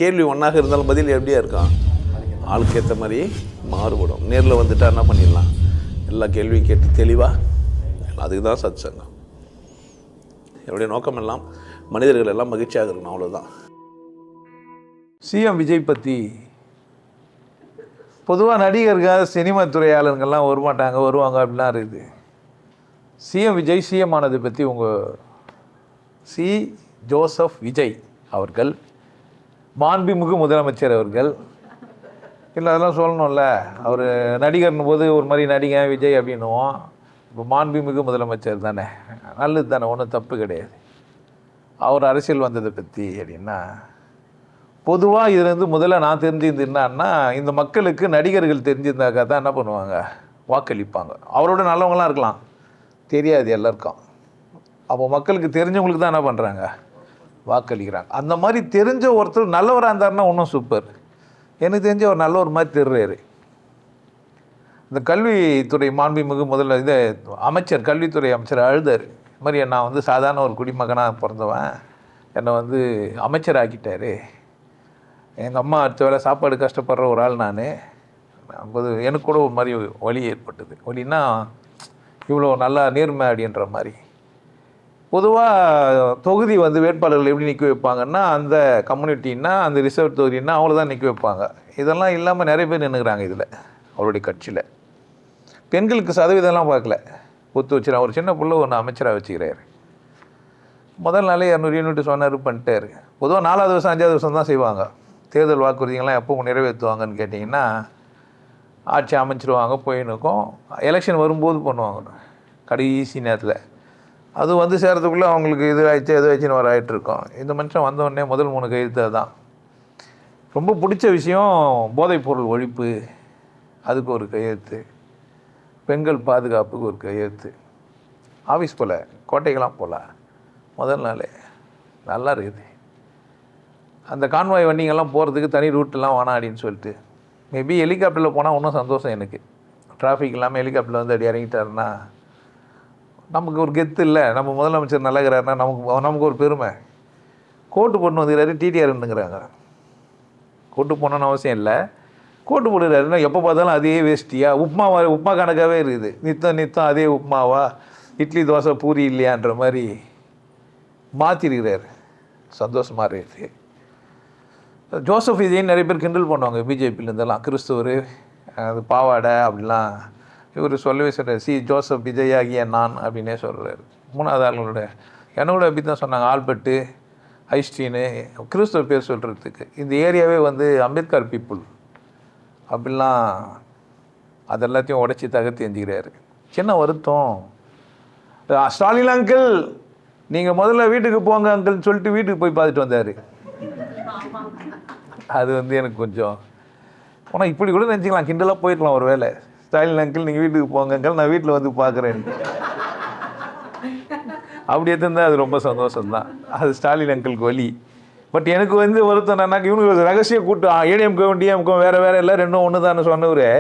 கேள்வி ஒன்றாக இருந்தாலும் பதில் எப்படியா இருக்கும், ஆளுக்கு ஏற்ற மாதிரி மாறுபடும். நேரில் வந்துட்டால் என்ன பண்ணிடலாம், எல்லா கேள்வியும் கேட்டு தெளிவாக, அதுக்கு தான் சத் சங்கம். என்னுடைய நோக்கம் எல்லாம் மனிதர்கள் எல்லாம் மகிழ்ச்சியாக இருக்கணும், அவ்வளோதான். சிஎம் விஜய் பற்றி பொதுவாக நடிகர்கள் சினிமா துறையாளர்கள்லாம் வரமாட்டாங்க, வருவாங்க அப்படிலாம் இருக்குது. சிஎம் விஜய் சிஎம் ஆனதை பற்றி சி ஜோசப் விஜய் அவர்கள், மாண்புமிகு முதலமைச்சர் அவர்கள், இல்லை அதெல்லாம் சொல்லணும்ல, அவர் நடிகர்னு போது ஒரு மாதிரி நடிகன் விஜய் அப்படின்னுவோம். இப்போ மாண்புமிகு முதலமைச்சர் தானே, நல்லது தானே, ஒன்றும் தப்பு கிடையாது. அவர் அரசியல் வந்ததை பற்றி அப்படின்னா, பொதுவாக இதுலேருந்து முதல்ல நான் தெரிஞ்சிருந்தேன்னா, இந்த மக்களுக்கு நடிகர்கள் தெரிஞ்சிருந்தாக்கா தான் என்ன பண்ணுவாங்க, வாக்களிப்பாங்க. அவரோட நல்லவங்களாம் இருக்கலாம், தெரியாது எல்லாருக்கும். அப்போ மக்களுக்கு தெரிஞ்சவங்களுக்கு தான் என்ன பண்ணுறாங்க, வாக்களிக்கிறாங்க. அந்த மாதிரி தெரிஞ்ச ஒருத்தர் நல்லவராக இருந்தாருன்னா இன்னும் சூப்பர். எனக்கு தெரிஞ்ச ஒரு நல்ல ஒரு மாதிரி தெரிறாரு. இந்த கல்வித்துறை மாண்புமிகு அமைச்சர், கல்வித்துறை அமைச்சர் அழுதார். இது மாதிரி நான் சாதாரண ஒரு குடிமகனாக பிறந்தவன், என்னை அமைச்சர் ஆக்கிட்டார். எங்கள் அம்மா அடுத்த வேலை சாப்பாடு கஷ்டப்படுற ஒரு ஆள் நான். எனக்கு கூட ஒரு மாதிரி வலி ஏற்பட்டது. வலின்னா இவ்வளோ நல்லா நேர்மை அப்படின்ற மாதிரி. பொதுவாக தொகுதி வேட்பாளர்கள் எப்படி நிற்க வைப்பாங்கன்னா, அந்த கம்யூனிட்டின்னா, அந்த ரிசர்வ் தொகுதின்னா அவங்கள தான் நிற்க வைப்பாங்க. இதெல்லாம் இல்லாமல் நிறைய பேர் நின்றுக்கிறாங்க இதில், அவருடைய கட்சியில். பெண்களுக்கு சதவீதம்லாம் பார்க்கல, ஒத்து வச்சுருக்காங்க. ஒரு சின்ன பிள்ளை ஒன்று அமைச்சராக வச்சுக்கிறாரு. முதல் நாளே 200 யூனிட் சொன்னார், பண்ணிட்டார். பொதுவாக 4வது வருஷம் 5வது வருஷம் தான் செய்வாங்க. தேர்தல் வாக்குறுதிகள்லாம் எப்போ நிறைவேற்றுவாங்கன்னு கேட்டிங்கன்னா, ஆட்சி அமைச்சிருவாங்க, போயின்னுக்கும் எலெக்ஷன் வரும்போது பண்ணுவாங்க கடைசி நேரத்தில். அது சேர்கிறதுக்குள்ளே அவங்களுக்கு இது ஆயிடுச்சு எது ஆயிடுச்சுன்னு வர ஆகிட்டுருக்கோம். இந்த மனுஷன் வந்தோடனே முதல் 3 கையெழுத்து தான். ரொம்ப பிடிச்ச விஷயம் போதைப்பொருள் ஒழிப்பு, அதுக்கு ஒரு கையெழுத்து. பெண்கள் பாதுகாப்புக்கு ஒரு கையெழுத்து. ஆஃபீஸ் போல், கோட்டைக்கெல்லாம் போகல, முதல் நாள் நல்லா இருக்குது. அந்த கான்வாய் வண்டிங்கெல்லாம் போகிறதுக்கு தனி ரூட்டெலாம் வேணாம் அப்படின்னு சொல்லிட்டு, மேபி ஹெலிகாப்டரில் போனால் இன்னும் சந்தோஷம் எனக்கு. டிராஃபிக் இல்லாமல் ஹெலிகாப்டரில் அப்படி இறங்கிட்டாருன்னா நமக்கு ஒரு கெத்து இல்லை. நம்ம முதலமைச்சர் நல்லகிறாருன்னா நமக்கு ஒரு பெருமை. கோட்டு போட்டு வந்துக்கிறாரு, டிடிஆர்னுங்கிறாங்க. கோட்டு போனோன்னு அவசியம் இல்லை, கோட்டு போடுறாருன்னா எப்போ பார்த்தாலும் அதே வேஷ்டியாக உப்புமா கணக்காகவே இருக்குது. நித்தம் அதே உப்புமாவா, இட்லி தோசை பூரி இல்லையான்ற மாதிரி மாற்றிருக்கிறார். சந்தோஷமாக இருக்குது. ஜோசப் விஜய் நிறைய பேர் கிண்டல் பண்ணுவாங்க பிஜேபியிலேருந்தெல்லாம், கிறிஸ்துவர், அது பாவாடை அப்படிலாம். இவர் சொல்லவே சொல்கிறார், சி ஜோசப் விஜய் ஆகிய நான் அப்படின்னே சொல்கிறார். 3வது ஆளுங்களோட என்னோட அப்படி தான் சொன்னாங்க. ஆல்பர்ட்டு, ஐஸ்டீனு, கிறிஸ்துவ பேர் சொல்கிறதுக்கு. இந்த ஏரியாவே அம்பேத்கர் பீப்புள் அப்படிலாம் அது எல்லாத்தையும் உடச்சி தகர்த்து எஞ்சிக்கிறாரு. சின்ன வருத்தம். ஸ்டாலின் அங்கிள் நீங்கள் முதல்ல வீட்டுக்கு போங்க அங்கிள்னு சொல்லிட்டு வீட்டுக்கு போய் பார்த்துட்டு வந்தார். அது எனக்கு கொஞ்சம், ஆனால் இப்படி கூட நினச்சிக்கலாம், கிண்டலாக போயிருக்கலாம் ஒரு வேளை. ஸ்டாலின் அங்கிள் நீங்கள் வீட்டுக்கு போங்க அங்கிள், நான் வீட்டில் பார்க்குறேன் அப்படி எடுத்திருந்தால் அது ரொம்ப சந்தோஷம்தான். அது ஸ்டாலின் அங்கிளுக்கு வலி. பட் எனக்கு வருத்தம் என்னன்னாக்க, இவனுக்கு ரகசிய கூட்டம் ஏடிஎம்கேவும் டிஎம்கேவும் வேறு இல்லை, ரெண்டும் ஒன்று தானே சொன்னவர்.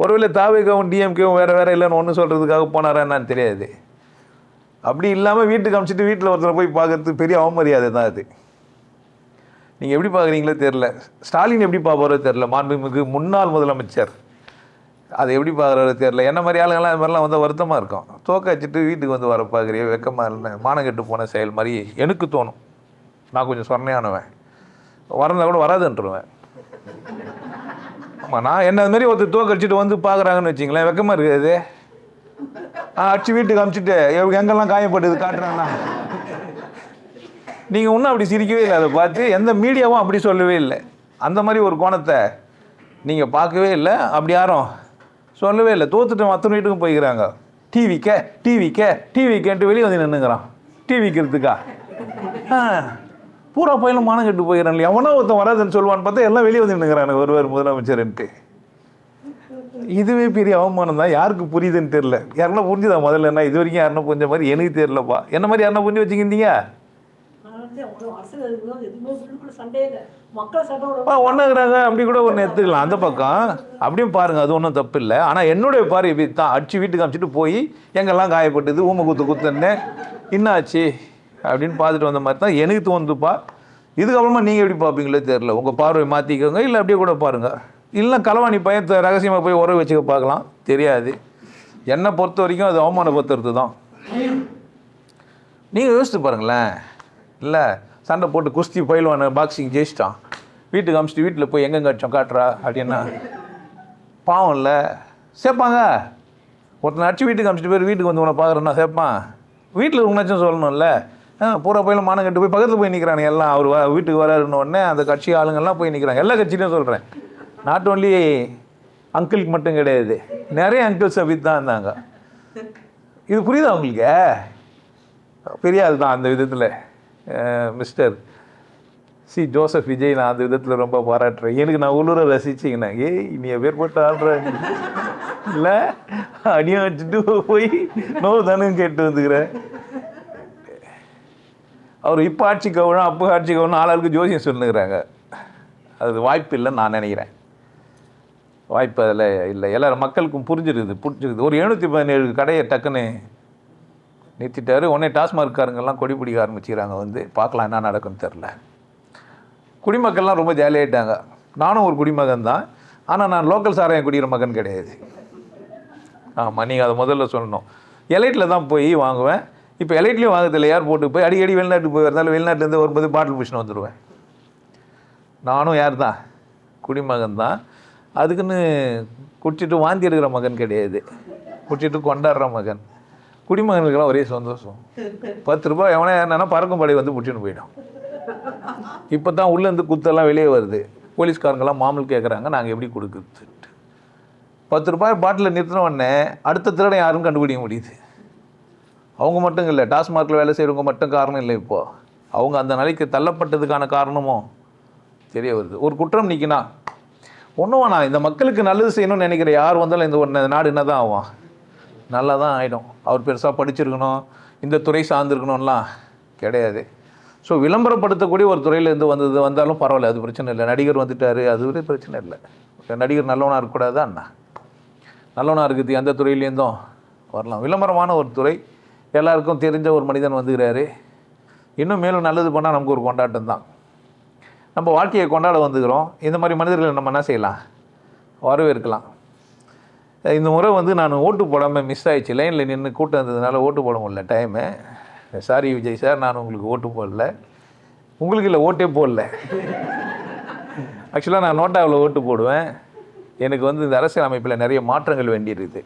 ஒருவேளை தாவேகவும் டிஎம்கேவும் வேறு இல்லைன்னு ஒன்று சொல்கிறதுக்காக போனாரா என்னான்னு தெரியாது. அப்படி இல்லாமல் வீட்டுக்கு அனுப்பிச்சிட்டு வீட்டில் ஒருத்தரை போய் பார்க்குறது பெரிய அவமரியாதை தான் அது. நீங்கள் எப்படி பார்க்குறீங்களோ தெரில, ஸ்டாலின் எப்படி பார்ப்பாரோ தெரில, மாண்புமிகு முன்னாள் முதலமைச்சர் அதை எப்படி பார்க்குறாரோ தெரில. என்ன மாதிரி ஆளுங்கள்லாம் இது மாதிரிலாம் வருத்தமாக இருக்கும். தோக்க வச்சுட்டு வீட்டுக்கு வர பார்க்குறிய, வெக்கமாக இல்லை, மானங்கெட்டு போன செயல் மாதிரி எனக்கு தோணும். நான் கொஞ்சம் சொன்னையானவன், வரந்தால் கூட வராதுன்றுவேன். ஆமாம், நான் என்ன அது மாதிரி ஒருத்தர் தோக்க வச்சுட்டு பார்க்குறாங்கன்னு வச்சிங்களேன், வெக்கமாக இருக்காது. அடிச்சு வீட்டுக்கு அனுப்பிச்சிட்டு எங்கெல்லாம் காயப்பட்டது காட்டுறாங்கண்ணா. நீங்கள் ஒன்றும் அப்படி சிரிக்கவே இல்லை. அதை பார்த்து எந்த மீடியாவும் அப்படி சொல்லவே இல்லை. அந்த மாதிரி ஒரு கோணத்தை நீங்கள் பார்க்கவே இல்லை, அப்படி யாரும் சொல்லவே இல்லை. தோத்துட்டு மற்ற வீட்டுக்கும் போய்க்கிறாங்க. டிவிக்கேன்ட்டு வெளியே நின்றுங்கிறான். டிவிக்கிறதுக்கா பூரா பயிலும் மானம் கட்டு போயிடறான் இல்லையா? எவனோ ஒருத்தன் வராதுன்னு சொல்லுவான்னு பார்த்தா எல்லாம் வெளியே நின்றுங்கிறாங்க ஒருவர் முதலமைச்சர்ன்ட்டு. இதுவே பெரிய அவமானம் தான். யாருக்கு புரியுதுன்னு தெரில. யாருன்னா புரிஞ்சுதா முதல்ல? என்ன இது வரைக்கும் யாருன்னா புரிஞ்ச மாதிரி எனக்கு தெரிலப்பா. என்ன மாதிரி யாருன்னா புரிஞ்சு வச்சுக்கிட்டீங்க? ஒன்றுங்கிறாங்க அப்படி கூட ஒன்று எடுத்துக்கலாம். அந்த பக்கம் அப்படியும் பாருங்கள், அது ஒன்றும் தப்பு இல்லை. ஆனால் என்னுடைய பார்வை தான் அடிச்சு வீட்டுக்கு அனுப்பிச்சிட்டு போய் எங்கெல்லாம் காயப்பட்டது, ஊமை குத்துன்னே என்னாச்சு அப்படின்னு பார்த்துட்டு வந்த மாதிரி தான் எனக்கு தோணுதுப்பா. இதுக்கப்புறமா நீங்கள் எப்படி பார்ப்பீங்களே தெரில. உங்கள் பார்வை மாற்றிக்கோங்க, இல்லை அப்படியே கூட பாருங்கள். இல்லை களவாணி பையன் ரகசியமாக போய் உறவு வச்சுக்க பார்க்கலாம், தெரியாது. என்னை பொறுத்த வரைக்கும் அது அவமானப்படுத்துறது தான். நீங்கள் யோசித்து பாருங்களேன். இல்லை சண்டை போட்டு குஸ்தி பயில்வான பாக்ஸிங் ஜெயிச்சிட்டான், வீட்டுக்கு அமிச்சிட்டு வீட்டில் போய் எங்கெங்க அடிச்சோம் காட்டுறா அப்படின்னா பாவம் இல்லை, சேர்ப்பாங்க. ஒருத்தனை அடிச்சு வீட்டுக்கு அமிச்சிட்டு போய் வீட்டுக்கு வந்து உன்னை பார்க்குறேன்னா சேர்ப்பான். வீட்டில் உங்களாச்சும் சொல்லணும்ல. பூரா போயில மானம் கட்டு போய் பக்கத்தில் போய் நிற்கிறாங்க எல்லாம். அவர் வீட்டுக்கு வராருன்னு உடனே அந்த கட்சி ஆளுங்கள்லாம் போய் நிற்கிறாங்க. எல்லா கட்சியிலையும் சொல்கிறேன், நாட் ஓன்லி அங்கிளுக்கு மட்டும் கிடையாது, நிறைய அங்கிள்ஸ் அப்படி தான் இருந்தாங்க. இது புரியுதா உங்களுக்கு? பெரிய ஆள் தான் அந்த விதத்தில். மிஸ்டர் சி ஜோசப் விஜய் நான் அந்த விதத்தில் ரொம்ப பாராட்டுறேன். எனக்கு நான் உள்ளூரை ரசிச்சிங்கண்ணா, நீ வேறுபட்ட ஆள்ற இல்லை அடியும் வச்சுட்டு போய் நோ தானே கேட்டு வந்துக்கிறேன். அவர் இப்போ ஆட்சி கவனம் அப்போ ஆட்சி கவனம் ஆளாளுக்கு ஜோசியம் சொல்லுங்கிறாங்க. அது வாய்ப்பு இல்லைன்னு நான் நினைக்கிறேன். வாய்ப்பு அதில் இல்லை. எல்லாரும் மக்களுக்கும் புரிஞ்சிருக்குது. ஒரு 717 கடையை டக்குன்னு நிறுத்திட்டாரு. உடனே டாஸ்மார்க்காரங்கெல்லாம் கொடி பிடிக்க ஆரம்பிச்சுக்கிறாங்க. வந்து பார்க்கலாம் என்ன நடக்குன்னு தெரில. குடிமக்கள்லாம் ரொம்ப ஜாலியாகிட்டாங்க. நானும் ஒரு குடிமகன் தான், ஆனால் நான் லோக்கல் சாராயம் குடிக்கிற மகன் கிடையாது. ஆமாம், நீங்கள் அதை முதல்ல சொல்லணும். எலைட்டில் தான் போய் வாங்குவேன். இப்போ எலைட்லேயும் வாங்குறதில்ல, ஏர்போர்ட்டுக்கு போய் அடிக்கடி வெளிநாட்டுக்கு போய் வரதால வெளிநாட்டிலேருந்து வரும்போது பாட்டில் பிடிச்சின்னு வந்துடுவேன். நானும் யார் தான், குடிமகன் தான். அதுக்குன்னு குடிச்சிட்டு வாந்தி எடுக்கிற மகன் கிடையாது, குடிச்சிட்டு கொண்டாடுற மகன். குடிமகனுக்கெல்லாம் ஒரே சந்தோஷம். 10 ரூபாய் எவனே என்னன்னா பறக்கும் படை வந்து பிடிச்சின்னு போயிடும். இப்போ தான் உள்ளேருந்து குத்தெல்லாம் வெளியே வருது. போலீஸ்காரங்கெல்லாம் மாமூல் கேட்குறாங்க, நாங்கள் எப்படி கொடுக்குறது. 10 ரூபாய் பாட்டில் நிறுத்தின உடனே அடுத்த திருட யாரும் கண்டுபிடிக்க முடியுது. அவங்க மட்டும் இல்லை, டாஸ்மார்க்கில் வேலை செய்கிறவங்க மட்டும் காரணம் இல்லை. இப்போது அவங்க அந்த நிலைக்கு தள்ளப்பட்டதுக்கான காரணமும் தெரிய வருது. ஒரு குற்றம் நிற்கினா ஒன்றும் வேணாம், இந்த மக்களுக்கு நல்லது செய்யணும்னு நினைக்கிற யார் வந்தாலும் இந்த நாடு என்ன தான் ஆகும், நல்லா தான் ஆகிடும். அவர் பெருசாக படிச்சிருக்கணும், இந்த துறை சார்ந்திருக்கணும்லாம் கிடையாது. ஸோ விளம்பரப்படுத்தக்கூடிய ஒரு துறையிலேருந்து வந்தாலும் பரவாயில்ல, அது பிரச்சனை இல்லை. நடிகர் வந்துட்டார், அது பிரச்சனை இல்லை. நடிகர் நல்லவனாக இருக்கக்கூடாதா அண்ணா? நல்லவனாக இருக்குது எந்த துறையிலேருந்தும் வரலாம். விளம்பரமான ஒரு துறை, எல்லாருக்கும் தெரிஞ்ச ஒரு மனிதன் வந்துக்கிறாரு, இன்னும் மேலும் நல்லது பண்ணால் நமக்கு ஒரு கொண்டாட்டம் தான். நம்ம வாழ்க்கையை கொண்டாட வந்துக்கிறோம். இந்த மாதிரி மனிதர்களை நம்ம என்ன செய்யலாம், வரவேற்கலாம். இந்த முறை நான் ஓட்டு போடாமல் மிஸ் ஆகிடுச்சு. லைனில் நின்று கூட்டம் இருந்ததுனால ஓட்டு போட முடியல டைமு. சாரி விஜய் சார், நான் உங்களுக்கு ஓட்டு போடல. உங்களுக்கு இல்லை, ஓட்டே போடல. ஆக்சுவலாக நான் நோட்டாவில் ஓட்டு போடுவேன். எனக்கு இந்த அரசியல் அமைப்பில் நிறைய மாற்றங்கள் வேண்டியிருக்குது.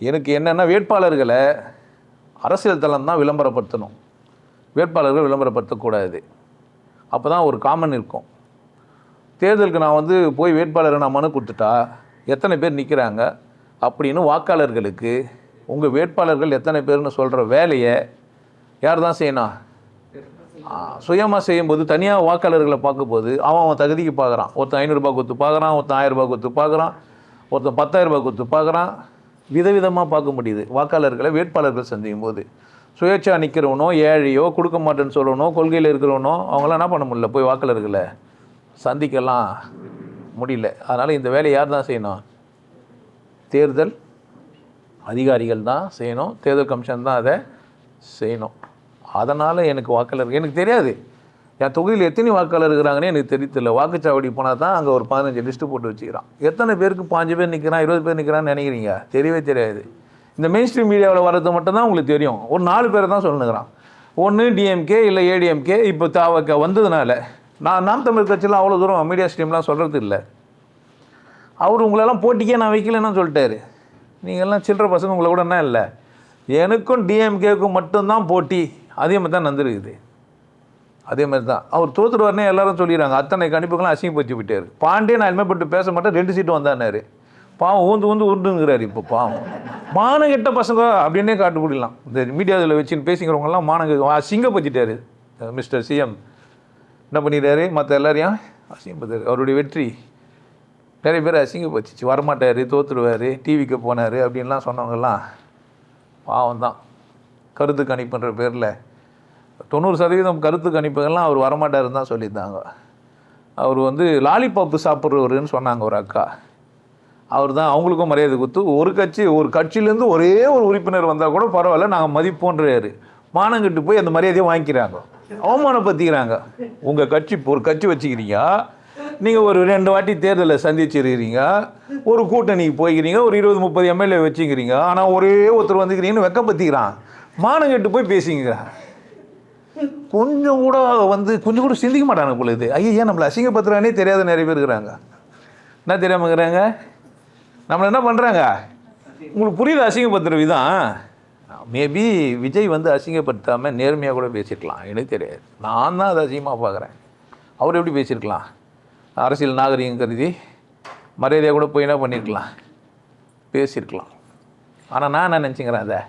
எனக்கு என்னென்னா, வேட்பாளர்களை அரசியல் தளம் தான் விளம்பரப்படுத்தணும், வேட்பாளர்கள் விளம்பரப்படுத்தக்கூடாது. அப்போ தான் ஒரு காமன் இருக்கும். தேர்தலுக்கு நான் போய் வேட்பாளரை நான் மனு கொடுத்துட்டா எத்தனை பேர் நிற்கிறாங்க அப்படின்னு வாக்காளர்களுக்கு உங்கள் வேட்பாளர்கள் எத்தனை பேர்னு சொல்கிற வேலையை யார் தான் செய்யணும்? சுயமாக செய்யும்போது தனியாக வாக்காளர்களை பார்க்கும்போது அவன் தகுதிக்கு பார்க்குறான். ஒருத்தன் 500 ரூபாய் கொடுத்து பார்க்குறான், ஒருத்தன் 1000 ரூபாய் கொடுத்து பார்க்குறான், ஒருத்தன் 10,000 ரூபாய் கொடுத்து பார்க்குறான். விதவிதமாக பார்க்க முடியுது வேட்பாளர்களை சந்திக்கும் போது. சுயேட்சா நிற்கிறவனோ, ஏழையோ, கொடுக்க மாட்டேன்னு சொல்லணும், கொள்கையில் இருக்கிறவனோ, அவங்களாம் என்ன பண்ண முடியல, போய் வாக்காளர்களை சந்திக்கலாம் முடியல. அதனால் இந்த வேலையை யார் தான் செய்யணும்? தேர்தல் அதிகாரிகள் தான் செய்யணும், தேர்தல் கமிஷன் தான் அதை செய்யணும். அதனால் எனக்கு வாக்காளர்கள் எனக்கு தெரியாது. என் தொகுதியில் எத்தனை வாக்காளர் இருக்கிறாங்கன்னு எனக்கு தெரியல. வாக்குச்சாவடி போனால் தான் அங்கே ஒரு 15 லிஸ்ட்டு போட்டு வச்சுக்கிறான். எத்தனை பேருக்கு 5 பேர் நிற்கிறான், 20 பேர் நிற்கிறான்னு நினைக்கிறீங்க? தெரியவே தெரியாது. இந்த மெயின் ஸ்ட்ரீம் மீடியாவில் வர்றது மட்டும்தான் உங்களுக்கு தெரியும். ஒரு 4 பேரை தான் சொல்லுங்கிறான். ஒன்று டிஎம்கே இல்லை ஏடிஎம்கே. இப்போ தாவக்க வந்ததுனால நாம் தமிழ் கட்சியெலாம் அவ்வளோ தூரம் மீடியா ஸ்ட்ரீம்லாம் சொல்கிறது இல்லை. அவர் உங்களெல்லாம் போட்டிக்கே நான் வைக்கலன்னு சொல்லிட்டாரு. நீங்கள்லாம் சில்லற பசங்க, உங்களை கூட என்ன இல்லை, எனக்கும் டிஎம்கேக்கும் மட்டும்தான் போட்டி. அதே மாதிரி தான் நடந்துருக்குது. அதே மாதிரி தான் அவர் தோற்றுடுவார்னே எல்லாரும் சொல்லிடுறாங்க. அத்தனை கணிப்புக்கெல்லாம் அசிங்கப்படுத்தி விட்டார். பாண்டே நான் இனிமேப்பட்டு பேச மாட்டேன், 2 சீட்டு வந்தானாரு. பாவம் ஊந்து உருண்டுங்கிறாரு. இப்போ பாவம் மானங்கெட்ட பசங்க அப்படின்னே காட்டு பிடிக்கலாம். இந்த மீடியாவில் வச்சுன்னு பேசிக்கிறவங்கலாம் அசிங்கப்படுத்திட்டாரு. மிஸ்டர் சிஎம் என்ன பண்ணிட்டாரு, மற்ற எல்லாரையும் அசிங்கப்படுத்தாரு. அவருடைய வெற்றி நிறைய பேர் அசிங்கப்பட்டுச்சு. வரமாட்டார், தோற்றுடுவார், டிவிக்கு போனார் அப்படின்லாம் சொன்னவங்கெல்லாம் பாவம் தான். கருத்து கணிப்புன்ற பேரில் 90% கருத்து கணிப்புகள்லாம் அவர் வரமாட்டாருன்னு தான் சொல்லியிருந்தாங்க. அவர் லாலிபாப்பு சாப்பிட்றவருன்னு சொன்னாங்க ஒரு அக்கா. அவர் தான் அவங்களுக்கும் மரியாதை கொடுத்து ஒரு கட்சியிலேருந்து ஒரே ஒரு உறுப்பினர் வந்தால் கூட பரவாயில்ல, நாங்கள் மதிப்போன்றாரு. மானங்கிட்டு போய் அந்த மரியாதையை வாங்கிக்கிறாங்க. அவமானப்படுத்திக்கிறாங்க. உங்கள் கட்சி ஒரு கட்சி வச்சுக்கிறீங்க, நீங்கள் ஒரு 2 வாட்டி தேர்தலை சந்திச்சிருக்கிறீங்க, ஒரு கூட்டணிக்கு போய்க்கிறீங்க, ஒரு 20-30 எம்எல்ஏ வச்சுக்கிறீங்க, ஆனால் ஒரே ஒருத்தர் வந்துக்கிறீங்கன்னு வெக்கப்பத்திக்கிறான். மானம் கெட்டு போய் பேசிங்கிறான். கொஞ்சம் கூட சிந்திக்க மாட்டாங்க போல. இது ஐயா நம்மளை அசிங்கப்படுத்துறானே தெரியாத நிறைய பேர் இருக்கிறாங்க. என்ன தெரியாமல் இருக்கிறாங்க? நம்மளை என்ன பண்ணுறாங்க? உங்களுக்கு புரியுது அசிங்கப்படுத்துகிற விதம்? மேபி விஜய் அசிங்கப்படுத்தாமல் நேர்மையாக கூட பேசியிருக்கலாம், எனக்கு தெரியாது. நான் தான் அதை அசிங்கமாக பார்க்குறேன். அவர் எப்படி பேசியிருக்கலாம்? அரசியல் நாகரிகம் கருதி மரியாதையாக கூட போய் என்ன பண்ணியிருக்கலாம், பேசியிருக்கலாம். ஆனால் நான் என்ன நினச்சிக்கிறேன், அதை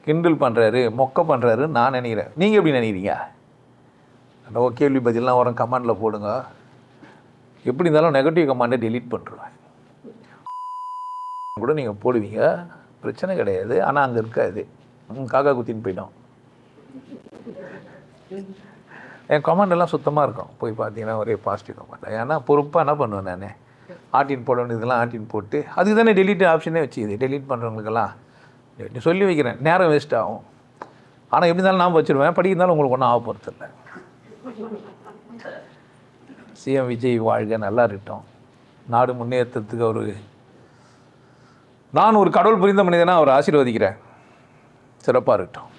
கிண்டல் பண்ணுறாரு, மொக்க பண்ணுறாருன்னு நான் நினைக்கிறேன். நீங்கள் எப்படி நினைக்கிறீங்க? அந்த கேள்வி பதிலாம் வரும், கமெண்டில் போடுங்க. எப்படி இருந்தாலும் நெகட்டிவ் கமெண்டை டெலீட் பண்ணுறேன் கூட நீங்கள் போடுவீங்க, பிரச்சனை கிடையாது. ஆனால் அங்கே இருக்காது, காக்கா குத்தின்னு போயிட்டோம். என் கமெண்டெல்லாம் சுத்தமாக இருக்கும், போய் பார்த்தீங்கன்னா ஒரே பாசிட்டிவ் கமெண்ட். ஏன்னா பொறுப்பாக என்ன பண்ணுவேன் நான், ஆட்டின் போட வேண்டியதெல்லாம் ஆட்டின் போட்டு, அதுக்கு தானே டெலீட் ஆப்ஷனே வச்சுக்குது. டெலீட் பண்ணுறவங்களுக்கெல்லாம் சொல்லி வைக்கிறேன், நேரம் வேஸ்ட் ஆகும். ஆனால் எப்படி இருந்தாலும் நான் வச்சுருவேன், படிக்கிறதாலும் உங்களுக்கு ஒன்றும் ஆக போகிறது இல்லை. சிஎம் விஜய் வாழ்க, நல்லா இருக்கட்டும். நாடு முன்னேற்றத்துக்கு நான் ஒரு கடவுள் புரிந்த மனிதனாக அவர் ஆசீர்வதிக்கிறேன். சிறப்பாக இருக்கட்டும்.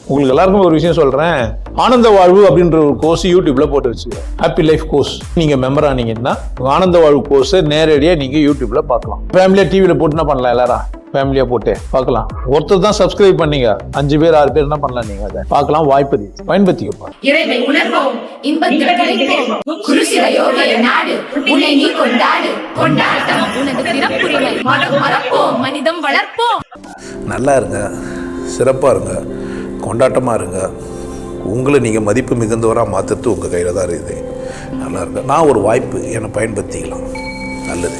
உங்களுக்கு எல்லாருக்கும் ஒரு விஷயம் சொல்கிறேன், ஆனந்த வாழ்வு அப்படின்ற ஒரு கோர்ஸ் யூடியூப்பில் போட்டு வச்சுக்கிறேன். Happy life course. நீங்கள் மெம்பர் ஆனீங்கன்னா ஆனந்த வாழ்வு கோர்ஸை நேரடியாக நீங்கள் யூடியூப்பில் பார்க்கலாம். ஃபேமிலியாக டிவியில் போட்டு என்ன பண்ணலாம், எல்லாரும் ஃபேமிலியாக போட்டு பார்க்கலாம். ஒருத்தர் தான் சப்ஸ்கிரைப் பண்ணீங்க, 5 பேர் 6 பேர் என்ன பண்ணலாம், நீங்கள் அதை பார்க்கலாம். வாய்ப்பு இருக்கு, பயன்படுத்திக்கப்பா. இறைவை உணர்வோம், இன்பத்தில் கிடைப்போம். குருசில யோகிய நாடு, உன்னை நீ கொண்டாடு, கொண்டாட்டம் உனது பிறப்புரிமை. மனம் மறப்போம், மனிதம் வளர்ப்போம். நல்லா இருங்க, சிறப்பாக இருங்க, கொண்டாட்டமாக இருங்க. உங்களை நீங்கள் மதிப்பு மிகுந்தவராக மாற்றுறது உங்கள் கையில் தான் இருக்குது. நல்லா இருங்க. நான் ஒரு வாய்ப்பு, என்னை பயன்படுத்திக்கலாம். நல்லது.